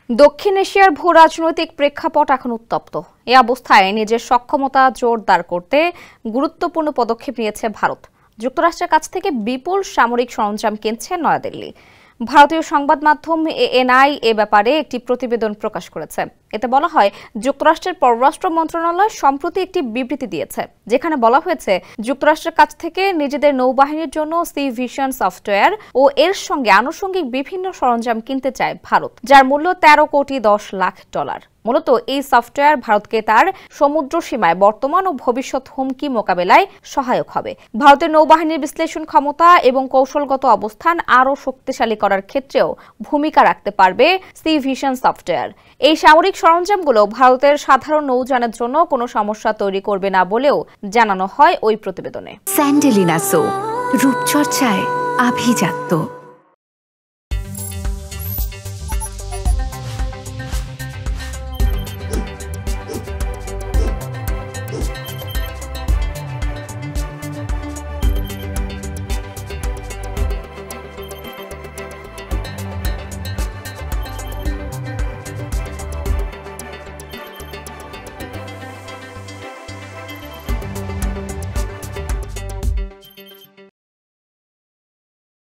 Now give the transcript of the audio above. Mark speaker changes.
Speaker 1: দক্ষিণ এশিয়ার ভূ রাজনৈতিক প্রেক্ষাপট এখন উত্তপ্ত। এই অবস্থায় নিজের সক্ষমতা জোরদার করতে গুরুত্বপূর্ণ পদক্ষেপ নিয়েছে ভারত। যুক্তরাষ্ট্রের কাছ থেকে বিপুল সামরিক সরঞ্জাম কিনছে নয়াদিল্লি। ভারতীয় সংবাদ মাধ্যম এএনআই এ ব্যাপারে একটি প্রতিবেদন প্রকাশ করেছে। এতে বলা হয়, যুক্তরাষ্ট্রের পররাষ্ট্র মন্ত্রণালয় সম্প্রতি একটি বিবৃতি দিয়েছে, যেখানে বলা হয়েছে যুক্তরাষ্ট্রের কাছ থেকে নিজেদের নৌবাহিনীর জন্য সি ভিশন সফটওয়্যার ও এর সঙ্গে আনুষঙ্গিক বিভিন্ন সরঞ্জাম কিনতে চায় ভারত, যার মূল্য $13.10 কোটি। মূলত এই সফটওয়্যার ভারতকে তার সমুদ্র সীমায় বর্তমান ও ভবিষ্যৎ হুমকি মোকাবেলায় সহায়ক হবে। ভারতের নৌবাহিনীর বিশ্লেষণ ক্ষমতা এবং কৌশলগত অবস্থান আরও শক্তিশালী করার ক্ষেত্রেও ভূমিকা রাখতে পারবে সি ভিশন সফটওয়্যার। এই সামরিক সরঞ্জামগুলো ভারতের সাধারণ নৌযানের জন্য কোনো সমস্যা তৈরি করবে না বলেও জানানো হয় ওই প্রতিবেদনে।
Speaker 2: স্যান্ডেলিনা সো, রূপচর্চায় আভিজাত্য।